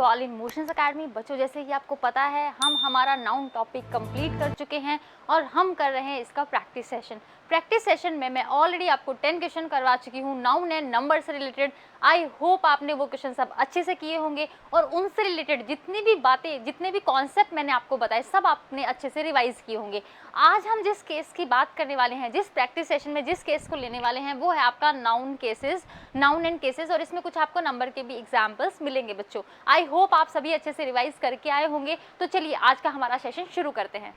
You all in motions academy. बच्चों, जैसे कि आपको पता है हम हमारा नाउन टॉपिक कंप्लीट कर चुके हैं और हम कर रहे हैं इसका प्रैक्टिस सेशन। प्रैक्टिस सेशन में मैं ऑलरेडी आपको 10 क्वेश्चन करवा चुकी हूँ नाउन एंड नंबर से रिलेटेड। आई होप आपने वो क्वेश्चन सब अच्छे से किए होंगे और उनसे रिलेटेड जितनी भी बातें, जितने भी कॉन्सेप्ट मैंने आपको बताए, सब आपने अच्छे से रिवाइज किए होंगे। आज हम जिस केस की बात करने वाले हैं, जिस प्रैक्टिस सेशन में जिस केस को लेने वाले हैं, वो है आपका noun cases, noun and cases, और इसमें कुछ आपको नंबर के भी एग्जाम्पल्स मिलेंगे। बच्चों, आई होप आप सभी अच्छे से रिवाइज करके आए होंगे। तो चलिए आज का हमारा सेशन शुरू करते हैं।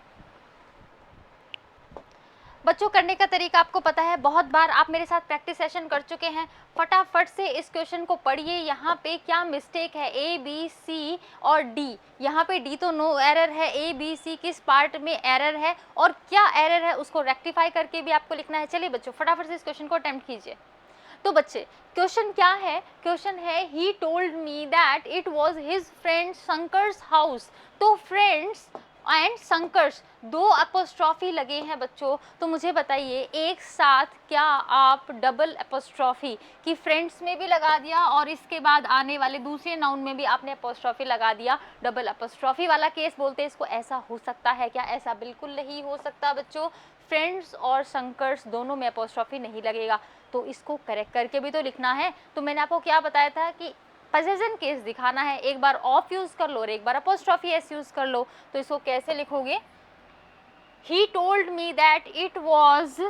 बच्चों, करने का तरीका आपको पता है, बहुत बार आप मेरे साथ प्रैक्टिस सेशन कर चुके हैं। फटाफट से इस क्वेश्चन को पढ़िए। यहाँ पे क्या मिस्टेक है, ए बी सी और डी। यहाँ पे डी तो नो एरर है, ए बी सी किस पार्ट में एरर है और क्या एरर है उसको रेक्टिफाई करके भी आपको लिखना है। चलिए बच्चों, फटाफट से इस क्वेश्चन को अटेम्प्ट कीजिए। तो बच्चे, क्वेश्चन क्या है? क्वेश्चन है he told me that it was his friend Shankar's house. तो फ्रेंड्स एंड शंकर्स दो अपोस्ट्रॉफी लगे हैं बच्चों। तो मुझे बताइए एक साथ क्या आप डबल अपोस्ट्रॉफी की फ्रेंड्स में भी लगा दिया और इसके बाद आने वाले दूसरे नाउन में भी आपने अपोस्ट्रॉफी लगा दिया, डबल अपोस्ट्रॉफी वाला केस बोलते हैं इसको। ऐसा हो सकता है क्या? ऐसा बिल्कुल नहीं हो सकता बच्चों। फ्रेंड्स और शंकर्स दोनों में अपोस्ट्रॉफी नहीं लगेगा, तो इसको करेक्ट करके भी तो लिखना है। तो मैंने आपको क्या बताया था कि पोजेशन केस दिखाना है, एक बार ऑफ यूज कर लो और एक बार अपोस्ट्रॉफी एस यूज कर लो। तो इसको कैसे लिखोगे? He told me that it was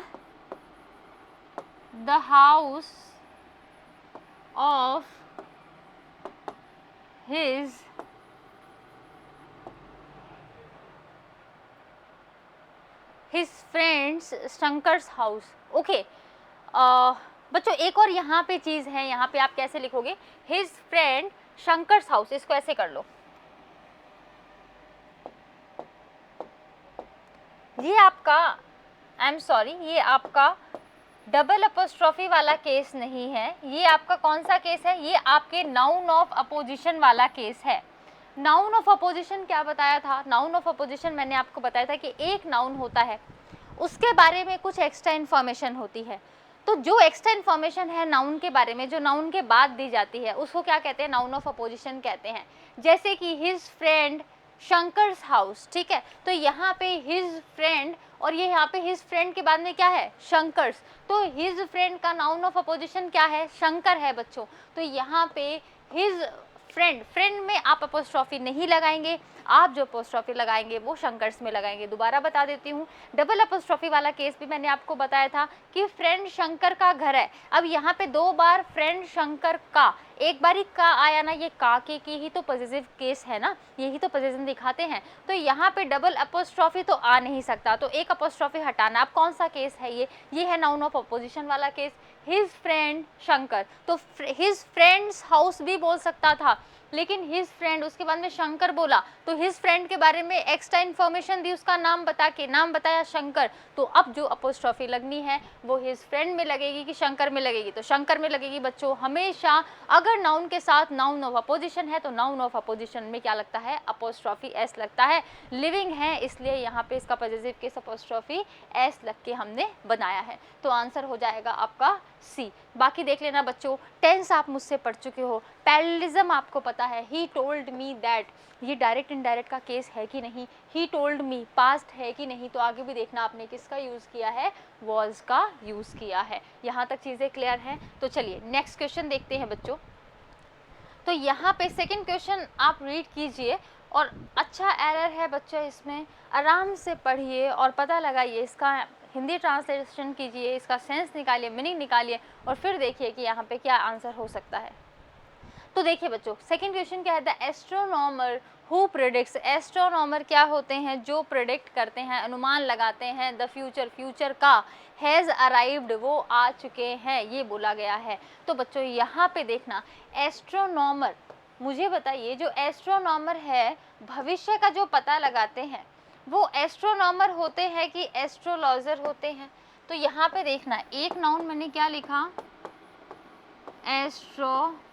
the house of his friends Shankar's house. Okay बच्चों, एक और यहाँ पे चीज है, यहाँ पे आप कैसे लिखोगे? हिज फ्रेंड शंकर्स हाउस, इसको ऐसे कर लो। ये आपका, आई एम सॉरी, ये आपका डबल अपोस्ट्रॉफी वाला केस नहीं है। ये आपका कौन सा केस है? ये आपके नाउन ऑफ अपोजिशन वाला केस है। नाउन ऑफ अपोजिशन क्या बताया था? नाउन ऑफ अपोजिशन मैंने आपको बताया था कि एक नाउन होता है, उसके बारे में कुछ एक्स्ट्रा इन्फॉर्मेशन होती है। तो जो एक्स्ट्रा इन्फॉर्मेशन है नाउन के बारे में, जो नाउन के बाद दी जाती है, उसको क्या कहते हैं? नाउन ऑफ अपोजिशन कहते हैं। जैसे कि हिज फ्रेंड शंकर्स हाउस, ठीक है। तो यहाँ पे हिज फ्रेंड और ये यहाँ पे हिज फ्रेंड के बाद में क्या है? शंकर्स। तो हिज फ्रेंड का नाउन ऑफ अपोजिशन क्या है? शंकर है बच्चों। तो यहाँ पे हिज फ्रेंड, फ्रेंड में आप अपोस्ट्रॉफी नहीं लगाएंगे, आप जो अपोस्ट्रॉफी लगाएंगे वो शंकर्स में लगाएंगे। दोबारा बता देती हूँ, डबल अपोस्ट्रॉफी वाला केस भी मैंने आपको बताया था कि फ्रेंड शंकर का घर है। अब यहाँ पे दो बार फ्रेंड शंकर का, एक बारी का आया ना, ये का के की ही तो पॉजिटिव केस है ना, यही तो पोजीशन दिखाते हैं। तो यहाँ पे डबल अपोस्ट्रॉफी तो आ नहीं सकता, तो एक अपोस्ट्रॉफी हटाना। अब कौन सा केस है? ये है नाउन ऑफ अपोजिशन वाला केस, हिज फ्रेंड शंकर। तो हिज फ्रेंड्स हाउस भी बोल सकता था, लेकिन हिज फ्रेंड उसके बाद में शंकर बोला, तो हिज फ्रेंड के बारे में एक्स्ट्रा इन्फॉर्मेशन दी, उसका नाम बता के, नाम बताया शंकर। तो अब जो अपोस्ट्रॉफी लगनी है वो हिज फ्रेंड में लगेगी कि शंकर में लगेगी? तो शंकर में लगेगी बच्चों। हमेशा अगर नाउन के साथ नाउन ऑफ अपोजिशन है तो नाउन ऑफ अपोजिशन में क्या लगता है? अपोस्ट्रॉफी एस लगता है। लिविंग है इसलिए यहाँ पे इसका पॉजिटिव केस अपोस्ट्रॉफी एस लग के हमने बनाया है। तो आंसर हो जाएगा आपका सी। बाकी देख लेना बच्चों, टेंस आप मुझसे पढ़ चुके हो, पैरेललिज्म आपको पता है। ही टोल्ड मी दैट, ये डायरेक्ट इनडायरेक्ट का केस है कि नहीं? ही टोल्ड मी पास्ट है कि नहीं? तो आगे भी देखना आपने किसका यूज किया है? वॉज का यूज किया है। यहाँ तक चीजें क्लियर हैं? तो चलिए नेक्स्ट क्वेश्चन देखते हैं बच्चों। तो यहाँ पे सेकंड क्वेश्चन आप रीड कीजिए और अच्छा एरर है बच्चों, इसमें आराम से पढ़िए और पता लगाइए, इसका हिंदी ट्रांसलेशन कीजिए, इसका सेंस निकालिए, मीनिंग निकालिए और फिर देखिए कि यहाँ पे क्या आंसर हो सकता है। तो देखिए बच्चों, सेकंड क्वेश्चन क्या है? The astronomer who predicts. Astronomer क्या होते हैं? जो प्रेडिक्ट करते हैं, अनुमान लगाते हैं, द फ्यूचर, फ्यूचर का। हैज़ अराइव्ड, वो आ चुके हैं, ये बोला गया है। तो बच्चों यहाँ पे देखना, एस्ट्रोनॉमर, मुझे बताइए जो एस्ट्रोनॉमर है भविष्य का जो पता लगाते हैं, वो एस्ट्रोनॉमर होते हैं कि एस्ट्रोलॉजर होते हैं? तो यहाँ पे देखना, एक नाउन मैंने क्या लिखा? एस्ट्रोलॉजर,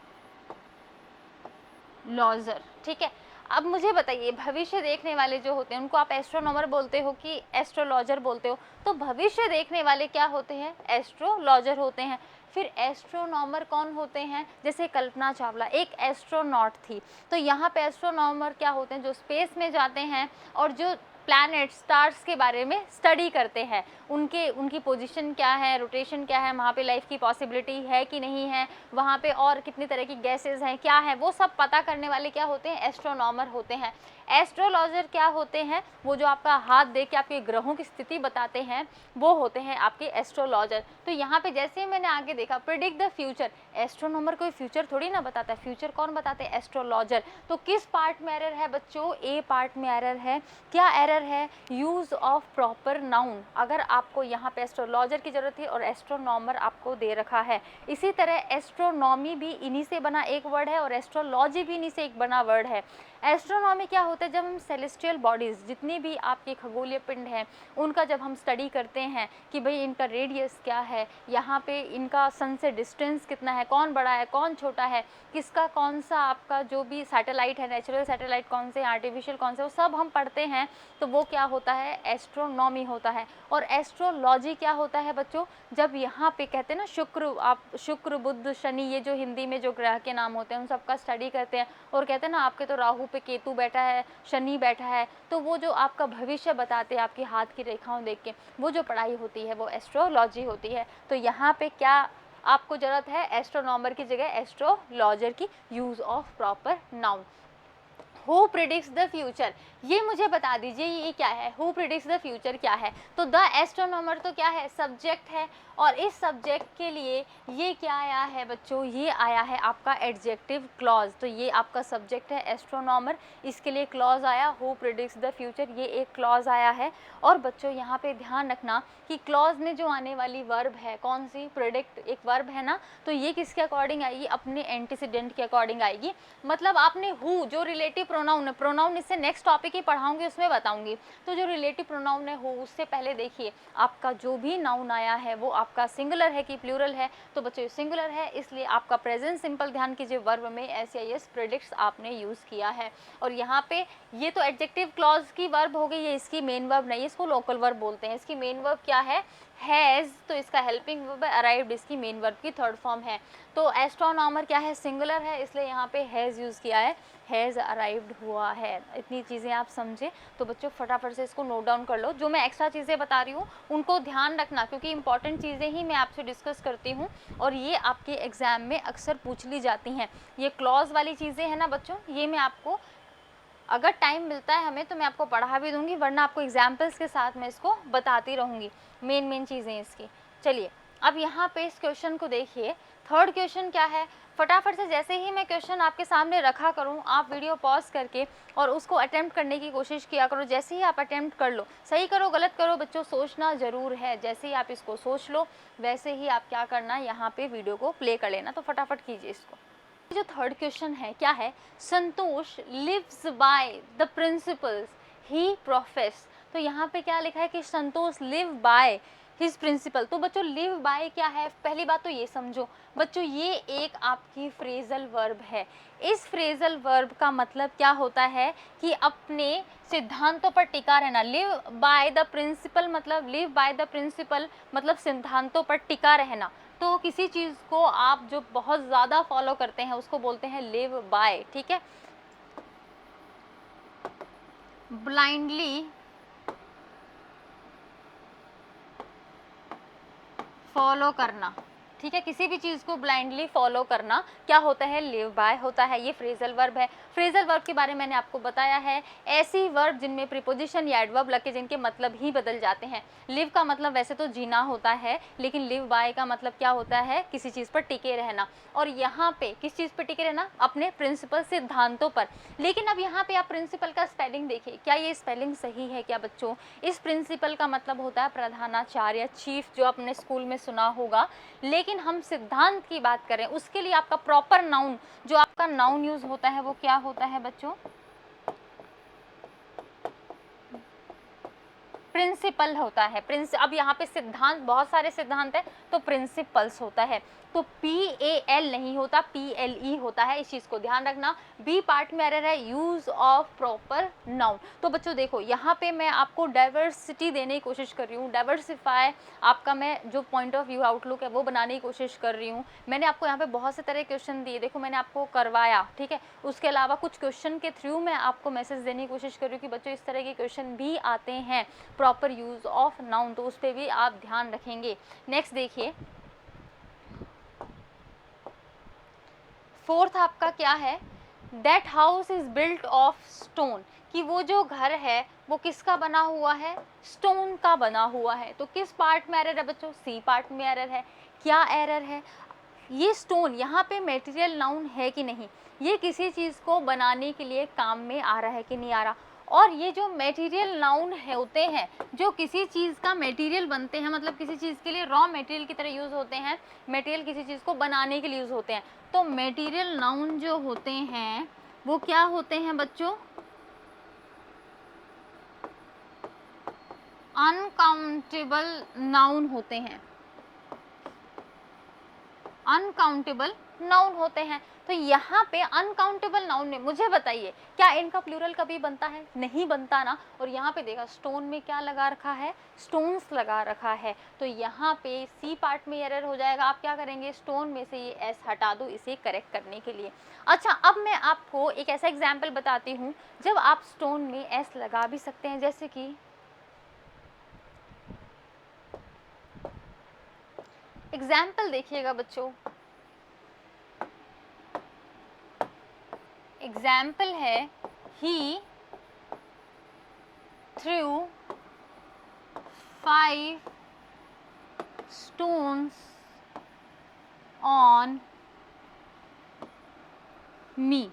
ठीक है। अब मुझे बताइए, भविष्य देखने वाले जो होते हैं उनको आप एस्ट्रोनॉमर बोलते हो कि एस्ट्रोलॉजर बोलते हो? तो भविष्य देखने वाले क्या होते हैं? एस्ट्रोलॉजर होते हैं। फिर एस्ट्रोनॉमर कौन होते हैं? जैसे कल्पना चावला एक एस्ट्रोनॉट थी, तो यहाँ पे एस्ट्रोनॉमर क्या होते हैं? जो स्पेस में जाते हैं और जो प्लैनेट स्टार्स के बारे में स्टडी करते हैं, उनकी पोजीशन क्या है, रोटेशन क्या है, वहाँ पे लाइफ की पॉसिबिलिटी है कि नहीं है, वहाँ पे और कितनी तरह की गैसेस हैं, क्या है, वो सब पता करने वाले क्या होते हैं? एस्ट्रोनॉमर होते हैं। एस्ट्रोलॉजर क्या होते हैं? वो जो आपका हाथ देख के आपके ग्रहों की स्थिति बताते हैं, वो होते हैं आपके एस्ट्रोलॉजर। तो यहाँ पे जैसे मैंने आगे देखा, प्रिडिक्ट द फ्यूचर, एस्ट्रोनॉमर कोई फ्यूचर थोड़ी ना बताता है, फ्यूचर कौन बताते हैं? एस्ट्रोलॉजर। तो किस पार्ट में एरर है बच्चों? ए पार्ट में एरर है। क्या एरर है? Use of proper noun. अगर आपको यहाँ पे एस्ट्रोलॉजर की जरूरत है और एस्ट्रोनॉमर आपको दे रखा है। इसी तरह एस्ट्रोनॉमी भी इन्हीं से बना एक वर्ड है और एस्ट्रोलॉजी भी इन्हीं से एक बना वर्ड है। एस्ट्रोनॉमी क्या होता है? जब हम सेलेस्टियल बॉडीज़, जितनी भी आपके खगोलीय पिंड हैं, उनका जब हम स्टडी करते हैं कि भाई इनका रेडियस क्या है, यहाँ पे इनका सन से डिस्टेंस कितना है, कौन बड़ा है कौन छोटा है, किसका कौन सा आपका जो भी सैटेलाइट है, नेचुरल सैटेलाइट कौन से, आर्टिफिशियल कौन से, वो सब हम पढ़ते हैं, तो वो क्या होता है? एस्ट्रोनॉमी होता है। और एस्ट्रोलॉजी क्या होता है बच्चों? जब यहाँ पे कहते हैं ना शुक्र, आप शुक्र बुध शनि, ये जो हिंदी में जो ग्रह के नाम होते हैं उन सबका स्टडी करते हैं और कहते हैं ना आपके तो राहु पे केतु बैठा है, शनि बैठा है, तो वो जो आपका भविष्य बताते हैं आपके हाथ की रेखाओं देख के, वो जो पढ़ाई होती है वो एस्ट्रोलॉजी होती है। तो यहाँ पे क्या आपको ज़रूरत है? एस्ट्रोनॉमर की जगह एस्ट्रोलॉजर की, use of proper noun. Who predicts the future, ये मुझे बता दीजिए ये क्या है? हु प्रिडिक्ट्स द फ्यूचर क्या है? तो द एस्ट्रोनॉमर तो क्या है? सब्जेक्ट है। और इस सब्जेक्ट के लिए ये क्या आया है बच्चों? ये आया है आपका एडजेक्टिव क्लॉज। तो ये आपका सब्जेक्ट है एस्ट्रोनॉमर, इसके लिए क्लॉज आया हु प्रिडिक्ट्स द फ्यूचर, ये एक क्लॉज आया है। और बच्चों यहाँ पे ध्यान रखना कि क्लॉज में जो आने वाली वर्ब है कौन सी? प्रिडिक्ट एक वर्ब है ना, तो ये किसके अकॉर्डिंग आएगी? अपने एंटीसीडेंट के अकॉर्डिंग आएगी। मतलब आपने हु जो रिलेटिव प्रोनाउन है, प्रोनाउन इससे नेक्स्ट टॉपिक ही पढ़ाऊंगी उसमें बताऊंगी, तो जो रिलेटिव प्रोनाउन है हु, उससे पहले देखिए आपका जो भी नाउन आया है वो आपका सिंगुलर है कि प्लूरल है? तो बच्चों सिंगुलर है, इसलिए आपका प्रेजेंट सिंपल ध्यान कीजिए, वर्ब में SIS प्रेडिक्ट्स आपने यूज़ किया है। और यहाँ पे ये तो एडजेक्टिव क्लॉज की वर्ब हो गई, ये इसकी मेन वर्ब नहीं, इसको लोकल वर्ब बोलते हैं। इसकी मेन वर्ब क्या है? हैज़, तो इसका हेल्पिंग वर्ब है। अराइव्ड इसकी मेन वर्ब की थर्ड फॉर्म है। तो एस्ट्रोनॉमर क्या है? सिंगुलर है, इसलिए यहाँ पे हैज़ यूज़ किया है, हैज़ अराइव्ड हुआ है। इतनी चीज़ें आप समझे तो बच्चों फटाफट से इसको नोट डाउन कर लो। जो मैं एक्स्ट्रा चीज़ें बता रही हूँ उनको ध्यान रखना, क्योंकि इंपॉर्टेंट चीज़ें ही मैं आपसे डिस्कस करती हूँ और ये आपके एग्ज़ाम में अक्सर पूछ ली जाती हैं। ये क्लॉज वाली चीज़ें हैं ना बच्चों, ये मैं आपको अगर टाइम मिलता है हमें तो मैं आपको पढ़ा भी दूंगी, वरना आपको एग्जाम्पल्स के साथ मैं इसको बताती रहूँगी, मेन चीज़ें इसकी। चलिए अब यहाँ पे इस क्वेश्चन को देखिए। थर्ड क्वेश्चन क्या है? फटाफट से जैसे ही मैं क्वेश्चन आपके सामने रखा करूँ, आप वीडियो पॉज करके और उसको अटेम्प्ट करने की कोशिश किया करो। जैसे ही आप अटेम्प्ट कर लो, सही करो गलत करो बच्चों, सोचना ज़रूर है। जैसे ही आप इसको सोच लो वैसे ही आप क्या करना, यहाँ पे वीडियो को प्ले कर लेना। तो फटाफट कीजिए इसको। जो थर्ड क्वेश्चन है क्या है? Santosh lives by the principles he profess. तो यहाँ पे क्या लिखा है कि Santosh live by his principle. तो बच्चों लिव बाय क्या है? पहली बात तो ये समझो बच्चों, ये एक आपकी फ्रेजल वर्ब है। इस फ्रेजल वर्ब का मतलब क्या होता है कि अपने सिद्धांतों पर टिका रहना। लिव बाय द प्रिंसिपल मतलब, लिव बाय द प्रिंसिपल मतलब सिद्धांतों पर टिका रहना। तो किसी चीज़ को आप जो बहुत ज़्यादा फॉलो करते हैं उसको बोलते हैं लिव बाय, ठीक है। ब्लाइंडली फॉलो करना, ठीक है, किसी भी चीज़ को ब्लाइंडली फॉलो करना क्या होता है? लिव बाय होता है। ये फ्रेजल वर्ब है। फ्रेजल वर्ब के बारे में मैंने आपको बताया है, ऐसी वर्ब जिनमें प्रीपोजिशन या एडवर्ब लगे जिनके मतलब ही बदल जाते हैं। लिव का मतलब वैसे तो जीना होता है, लेकिन लिव बाय का मतलब क्या होता है? किसी चीज़ पर टिके रहना। और यहाँ पे किस चीज़ पर टिके रहना? अपने प्रिंसिपल सिद्धांतों पर। लेकिन अब यहाँ पे आप प्रिंसिपल का स्पेलिंग देखिए, क्या ये स्पेलिंग सही है क्या बच्चों? इस प्रिंसिपल का मतलब होता है प्रधानाचार्य, चीफ, जो आपने स्कूल में सुना होगा। लेकिन हम सिद्धांत की बात करें उसके लिए आपका प्रॉपर नाउन, जो आपका नाउन यूज होता है वो क्या होता है बच्चों? प्रिंसिपल होता है। अब यहाँ पे सिद्धांत, बहुत सारे सिद्धांत है तो प्रिंसिपल्स होता है। तो PAL नहीं होता, PLE होता है, इस चीज़ को ध्यान रखना। बी पार्ट में एरर है यूज़ ऑफ प्रॉपर नाउन। तो बच्चों देखो यहाँ पे मैं आपको डाइवर्सिटी देने की कोशिश कर रही हूँ, डाइवर्सिफाई आपका मैं जो पॉइंट ऑफ व्यू आउटलुक है वो बनाने की कोशिश कर रही हूँ। मैंने आपको यहाँ पे बहुत से तरह के क्वेश्चन दिए, देखो मैंने आपको करवाया, ठीक है। उसके अलावा कुछ क्वेश्चन के थ्रू मैं आपको मैसेज देने की कोशिश कर रही हूँ कि बच्चों इस तरह के क्वेश्चन भी आते हैं प्रॉपर यूज़ ऑफ नाउन, तो उस पर भी आप ध्यान रखेंगे। नेक्स्ट देखिए, फोर्थ आपका क्या है, that house is built of stone, कि वो जो घर है वो किसका बना हुआ है, स्टोन का बना हुआ है। तो किस पार्ट में एरर है बच्चों, सी पार्ट में एरर है। क्या एरर है, ये स्टोन यहाँ पे मटेरियल नाउन है कि नहीं, ये किसी चीज़ को बनाने के लिए काम में आ रहा है कि नहीं आ रहा। और ये जो मटेरियल नाउन है होते हैं, जो किसी चीज़ का मटेरियल बनते हैं, मतलब किसी चीज़ के लिए रॉ मटेरियल की तरह यूज़ होते हैं, मटेरियल किसी चीज़ को बनाने के लिए यूज़ होते हैं। तो मटेरियल नाउन जो होते हैं वो क्या होते हैं बच्चों, अनकाउंटेबल नाउन होते हैं, अनकाउंटेबल नाउन होते हैं। तो यहाँ पे अनकाउंटेबल नाउन में मुझे बताइए क्या इनका प्लूरल कभी बनता है, नहीं बनता ना। और यहाँ पे देखा स्टोन में क्या लगा रखा है, स्टोन्स लगा रखा है, तो यहाँ पे सी पार्ट में एरर हो जाएगा। आप क्या करेंगे, स्टोन में से ये एस हटा दो इसे करेक्ट करने के लिए। अच्छा अब मैं आपको एक ऐसा एग्जाम्पल बताती हूँ जब आप स्टोन में एस लगा भी सकते हैं, जैसे कि एग्जाम्पल देखिएगा बच्चों, एग्जाम्पल है ही थ्रू 5 stones on me,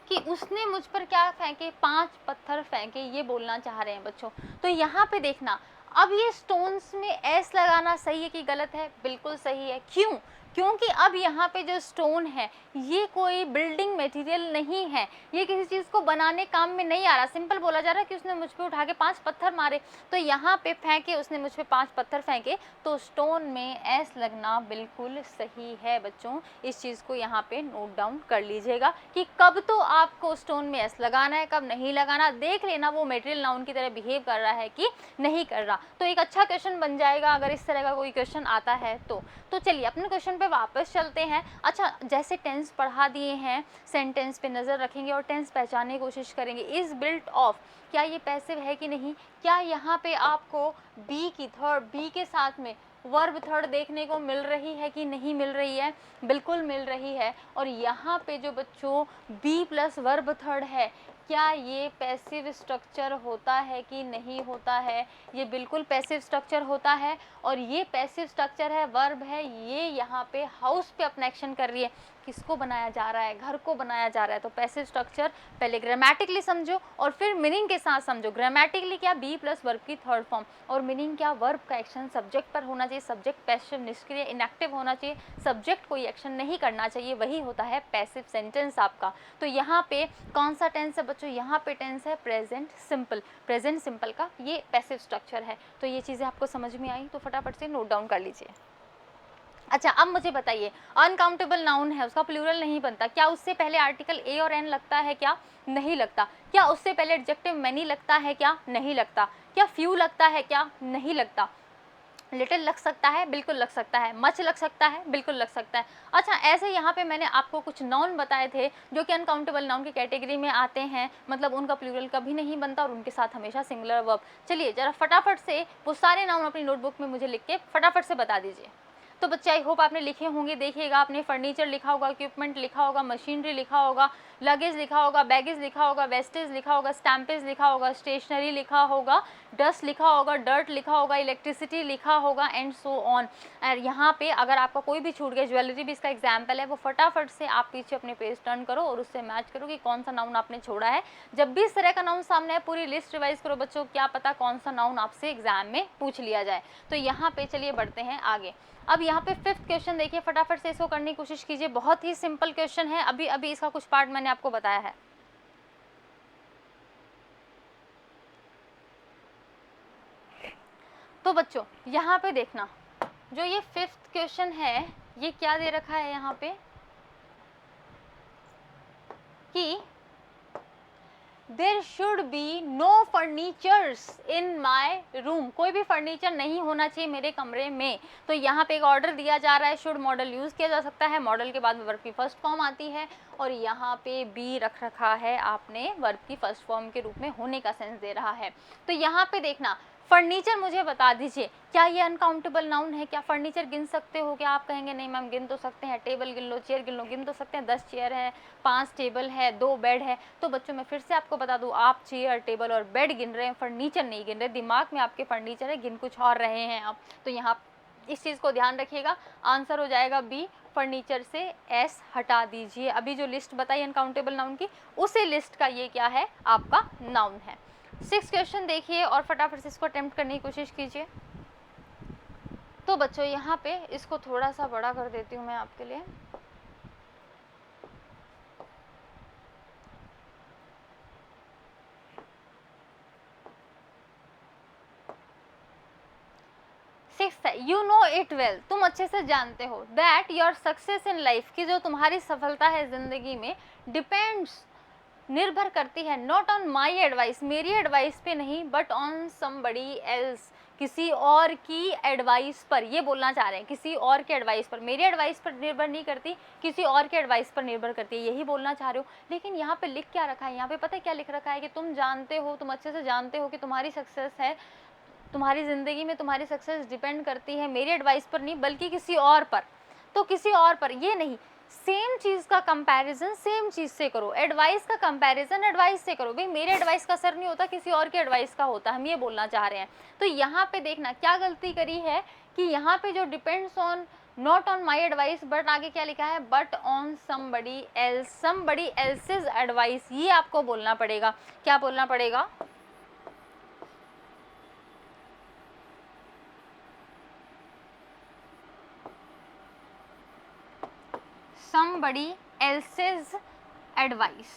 कि उसने मुझ पर क्या फेंके, 5 पत्थर फेंके, ये बोलना चाह रहे हैं बच्चों। तो यहाँ पे देखना, अब ये स्टोन्स में एस लगाना सही है कि गलत है, बिल्कुल सही है। क्यों, क्योंकि अब यहाँ पे जो स्टोन है ये कोई बिल्डिंग मटेरियल नहीं है, ये किसी चीज़ को बनाने काम में नहीं आ रहा। सिंपल बोला जा रहा है कि उसने मुझ पे उठा के 5 पत्थर मारे, तो यहाँ पे फेंके, उसने मुझ पे 5 पत्थर फेंके, तो स्टोन में एस लगना बिल्कुल सही है बच्चों। इस चीज़ को यहाँ पे नोट डाउन कर लीजिएगा कि कब तो आपको स्टोन में एस लगाना है, कब नहीं लगाना। देख लेना वो मटेरियल नाउन की तरह बिहेव कर रहा है कि नहीं कर रहा। तो एक अच्छा क्वेश्चन बन जाएगा अगर इस तरह का कोई क्वेश्चन आता है तो चलिए अपने क्वेश्चन पे वापस चलते हैं। अच्छा जैसे टेंस पढ़ा दिए हैं, सेंटेंस पे नज़र रखेंगे और टेंस पहचानने की कोशिश करेंगे। इज बिल्ट ऑफ, क्या ये पैसिव है कि नहीं, क्या यहाँ पे आपको बी की थर्ड, बी के साथ में वर्ब थर्ड देखने को मिल रही है कि नहीं मिल रही है, बिल्कुल मिल रही है। और यहाँ पे जो बच्चों बी प्लस वर्ब थर्ड है, क्या ये पैसिव स्ट्रक्चर होता है कि नहीं होता है, ये बिल्कुल पैसिव स्ट्रक्चर होता है। और ये पैसिव स्ट्रक्चर है, वर्ब है, ये यहाँ पे हाउस पे अपना एक्शन कर रही है। किसको बनाया जा रहा है, घर को बनाया जा रहा है। तो पैसिव स्ट्रक्चर पहले ग्रामेटिकली समझो और फिर मीनिंग के साथ समझो। ग्रामेटिकली क्या, बी प्लस वर्ब की थर्ड फॉर्म, और मीनिंग क्या, वर्ब का एक्शन सब्जेक्ट पर होना चाहिए, सब्जेक्ट पैसिव निष्क्रिय इनएक्टिव होना चाहिए, सब्जेक्ट कोई एक्शन नहीं करना चाहिए, वही होता है पैसिव सेंटेंस आपका। तो यहाँ पे कौन सा टेंस है बच्चों, यहाँ पे टेंस है प्रेजेंट सिंपल, प्रेजेंट सिंपल का ये पैसिव स्ट्रक्चर है। तो ये चीज़ें आपको समझ में आई तो फटाफट से नोट डाउन कर लीजिए। अच्छा अब मुझे बताइए, अनकाउंटेबल नाउन है, उसका प्लूरल नहीं बनता, क्या उससे पहले आर्टिकल ए और एन लगता है, क्या नहीं लगता। क्या उससे पहले एडजेक्टिव मैनी लगता है, क्या नहीं लगता। क्या फ्यू लगता है, क्या नहीं लगता। लिटिल लग सकता है, बिल्कुल लग सकता है। मच लग सकता है, बिल्कुल लग सकता है। अच्छा ऐसे यहाँ पे मैंने आपको कुछ नाउन बताए थे जो कि अनकाउंटेबल नाउन की कैटेगरी में आते हैं, मतलब उनका प्लूरल कभी नहीं बनता और उनके साथ हमेशा सिंगुलर वर्ब। चलिए जरा फटाफट से वो सारे नाउन अपनी नोटबुक में मुझे लिख के फटाफट से बता दीजिए। तो बच्चे आई होप आपने लिखे होंगे, देखिएगा आपने फर्नीचर लिखा होगा, इक्विपमेंट लिखा होगा, मशीनरी लिखा होगा, लगेज लिखा होगा, बैगेज लिखा होगा, वेस्टेज लिखा होगा, स्टैम्पेज लिखा होगा, स्टेशनरी लिखा होगा, डस्ट लिखा होगा, डर्ट लिखा होगा, इलेक्ट्रिसिटी लिखा होगा एंड सो ऑन। और यहाँ पे अगर आपका कोई भी छूट गया, ज्वेलरी भी इसका एग्जाम्पल है, वो फटाफट से आप पीछे अपने पेज टर्न करो और उससे मैच करो कि कौन सा नाउन आपने छोड़ा है। जब भी इस तरह का नाउन सामने है पूरी लिस्ट रिवाइज करो बच्चों, क्या पता कौन सा नाउन आपसे एग्जाम में पूछ लिया जाए। तो यहाँ पे चलिए बढ़ते हैं आगे। अब यहाँ पे फिफ्थ क्वेश्चन देखिए, फटाफट से इसको करने की कोशिश कीजिए, बहुत ही सिंपल क्वेश्चन है, अभी अभी इसका कुछ पार्ट मैंने आपको बताया है। तो बच्चों यहाँ पे देखना, जो ये फिफ्थ क्वेश्चन है ये क्या दे रखा है यहाँ पे कि there should be no furnitures in my room, कोई भी फर्नीचर नहीं होना चाहिए मेरे कमरे में। तो यहाँ पे एक ऑर्डर दिया जा रहा है, शुड मॉडल यूज किया जा सकता है, मॉडल के बाद वर्ब की फर्स्ट फॉर्म आती है और यहाँ पे बी रख रखा है आपने वर्ब की फर्स्ट फॉर्म के रूप में होने का सेंस दे रहा है। तो यहाँ पे देखना फर्नीचर, मुझे बता दीजिए क्या ये अनकाउंटेबल नाउन है? क्या फर्नीचर गिन सकते हो? क्या आप कहेंगे नहीं मैम गिन तो सकते हैं, टेबल गिन लो, चेयर गिन लो, गिन तो सकते हैं, 10 चेयर है, 5 टेबल है, 2 बेड है। तो बच्चों मैं फिर से आपको बता दूं, आप चेयर टेबल और बेड गिन रहे हैं, फर्नीचर नहीं गिन रहे, दिमाग में आपके फर्नीचर है, गिन कुछ और रहे हैं आप। तो यहाँ इस चीज़ को ध्यान रखिएगा, आंसर हो जाएगा बी, फर्नीचर से एस हटा दीजिए। अभी जो लिस्ट बताई अनकाउंटेबल नाउन की, उसी लिस्ट का ये क्या है आपका नाउन है। 6 क्वेश्चन देखिए और फटाफट से इसको अटेम्प्ट करने की कोशिश कीजिए। तो बच्चों यहाँ पे इसको थोड़ा सा बड़ा कर देती हूँ मैं आपके लिए। सिक्स्थ है, यू नो इट वेल, तुम अच्छे से जानते हो, that your success in life, की जो तुम्हारी सफलता है जिंदगी में, डिपेंड्स निर्भर करती है, नॉट ऑन माई एडवाइस, मेरी एडवाइस पे नहीं, बट ऑन समबडी एल्स, किसी और की एडवाइस पर, ये बोलना चाह रहे हैं किसी और के एडवाइस पर, मेरी एडवाइस पर निर्भर नहीं करती, किसी और के एडवाइस पर निर्भर करती है, यही बोलना चाह रहे हो। लेकिन यहाँ पे लिख क्या रखा है, यहाँ पे पता है क्या लिख रखा है कि तुम जानते हो, तुम अच्छे से जानते हो कि तुम्हारी सक्सेस है, तुम्हारी ज़िंदगी में तुम्हारी सक्सेस डिपेंड करती है मेरी एडवाइस पर नहीं बल्कि किसी और पर। तो किसी और पर ये नहीं, सेम चीज़ का कंपैरिजन सेम चीज़ से करो, एडवाइस का कंपैरिजन एडवाइस से करो। भाई मेरे एडवाइस का असर नहीं होता, किसी और के एडवाइस का होता है, हम ये बोलना चाह रहे हैं। तो यहाँ पे देखना क्या गलती करी है कि यहाँ पे जो depends on, not on my advice, but आगे क्या लिखा है, but on somebody else, somebody else's advice, ये आपको बोलना पड़ेगा। क्या बोलना पड़ेगा, somebody else's advice,